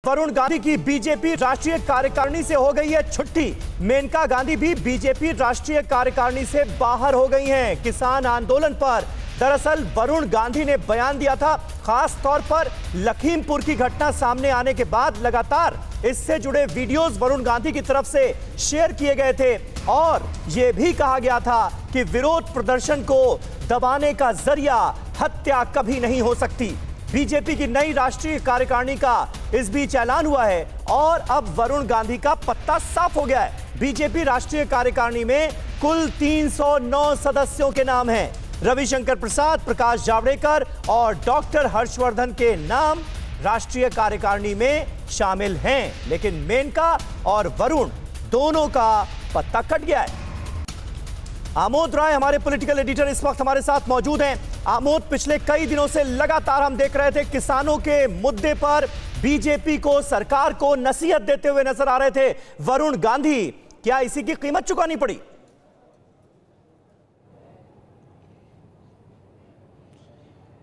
वरुण गांधी की बीजेपी राष्ट्रीय कार्यकारिणी से हो गई है छुट्टी। मेनका गांधी भी बीजेपी राष्ट्रीय कार्यकारिणी से बाहर हो गई हैं। किसान आंदोलन पर दरअसल वरुण गांधी ने बयान दिया था। खास तौर पर लखीमपुर की घटना सामने आने के बाद लगातार इससे जुड़े वीडियोस वरुण गांधी की तरफ से शेयर किए गए थे और यह भी कहा गया था कि विरोध प्रदर्शन को दबाने का जरिया हत्या कभी नहीं हो सकती। बीजेपी की नई राष्ट्रीय कार्यकारिणी का इस बीच ऐलान हुआ है और अब वरुण गांधी का पत्ता साफ हो गया है। बीजेपी राष्ट्रीय कार्यकारिणी में कुल 309 सदस्यों के नाम हैं। रविशंकर प्रसाद, प्रकाश जावड़ेकर और डॉक्टर हर्षवर्धन के नाम राष्ट्रीय कार्यकारिणी में शामिल हैं, लेकिन मेनका और वरुण दोनों का पत्ता कट गया है। आमोद राय हमारे पॉलिटिकल एडिटर इस वक्त हमारे साथ मौजूद हैं। आमोद, पिछले कई दिनों से लगातार हम देख रहे थे किसानों के मुद्दे पर बीजेपी को, सरकार को नसीहत देते हुए नजर आ रहे थे वरुण गांधी। क्या इसी की कीमत चुकानी पड़ी?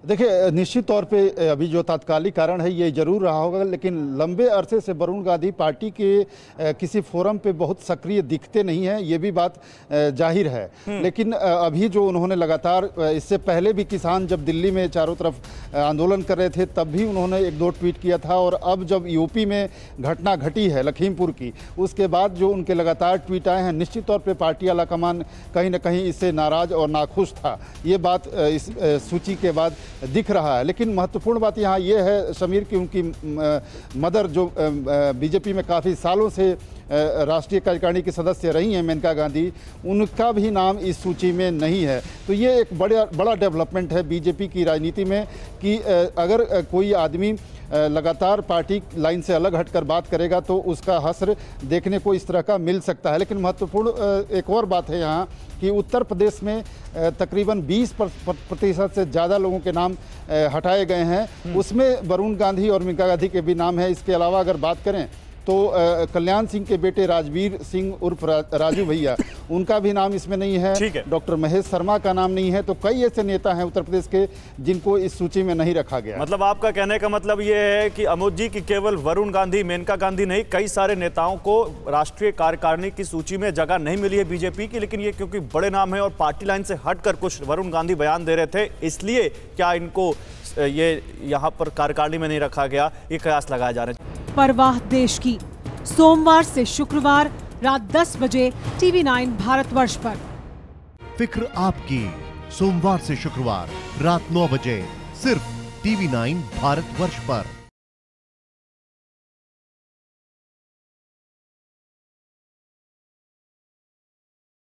देखिए, निश्चित तौर पे अभी जो तात्कालिक कारण है ये जरूर रहा होगा, लेकिन लंबे अरसे से वरुण गांधी पार्टी के किसी फोरम पे बहुत सक्रिय दिखते नहीं हैं, ये भी बात जाहिर है। लेकिन अभी जो उन्होंने लगातार, इससे पहले भी किसान जब दिल्ली में चारों तरफ आंदोलन कर रहे थे तब भी उन्होंने 1-2 ट्वीट किया था, और अब जब यूपी में घटना घटी है लखीमपुर की, उसके बाद जो उनके लगातार ट्वीट आए हैं, निश्चित तौर पर पार्टी आलाकमान कहीं ना कहीं इससे नाराज और नाखुश था। ये बात इस सूची के बाद दिख रहा है। लेकिन महत्वपूर्ण बात यहाँ ये है समीर कि उनकी मदर जो बीजेपी में काफ़ी सालों से राष्ट्रीय कार्यकारिणी की सदस्य रही हैं, मेनका गांधी, उनका भी नाम इस सूची में नहीं है। तो ये एक बड़ा डेवलपमेंट है बीजेपी की राजनीति में कि अगर कोई आदमी लगातार पार्टी लाइन से अलग हटकर बात करेगा तो उसका हश्र देखने को इस तरह का मिल सकता है। लेकिन महत्वपूर्ण एक और बात है यहाँ कि उत्तर प्रदेश में तकरीबन 20% से ज़्यादा लोगों के नाम हटाए गए हैं। उसमें वरुण गांधी और मेनका गांधी के भी नाम है। इसके अलावा अगर बात करें तो कल्याण सिंह के बेटे राजवीर सिंह उर्फ राजू भैया, उनका भी नाम इसमें नहीं है। डॉक्टर महेश शर्मा का नाम नहीं है। तो कई ऐसे नेता हैं उत्तर प्रदेश के जिनको इस सूची में नहीं रखा गया। मतलब आपका कहने का मतलब ये है कि अमोद जी की केवल वरुण गांधी, मेनका गांधी नहीं, कई सारे नेताओं को राष्ट्रीय कार्यकारिणी की सूची में जगह नहीं मिली है बीजेपी की, लेकिन ये क्योंकि बड़े नाम है और पार्टी लाइन से हटकर कुछ वरुण गांधी बयान दे रहे थे, इसलिए क्या इनको ये यहाँ पर कार्यकारिणी में नहीं रखा गया, ये कयास लगाया जा रहा है। परवाह देश की, सोमवार से शुक्रवार रात 10 बजे TV9 भारतवर्ष पर। फिक्र आपकी, सोमवार से शुक्रवार रात 9 बजे सिर्फ TV9 भारतवर्ष पर।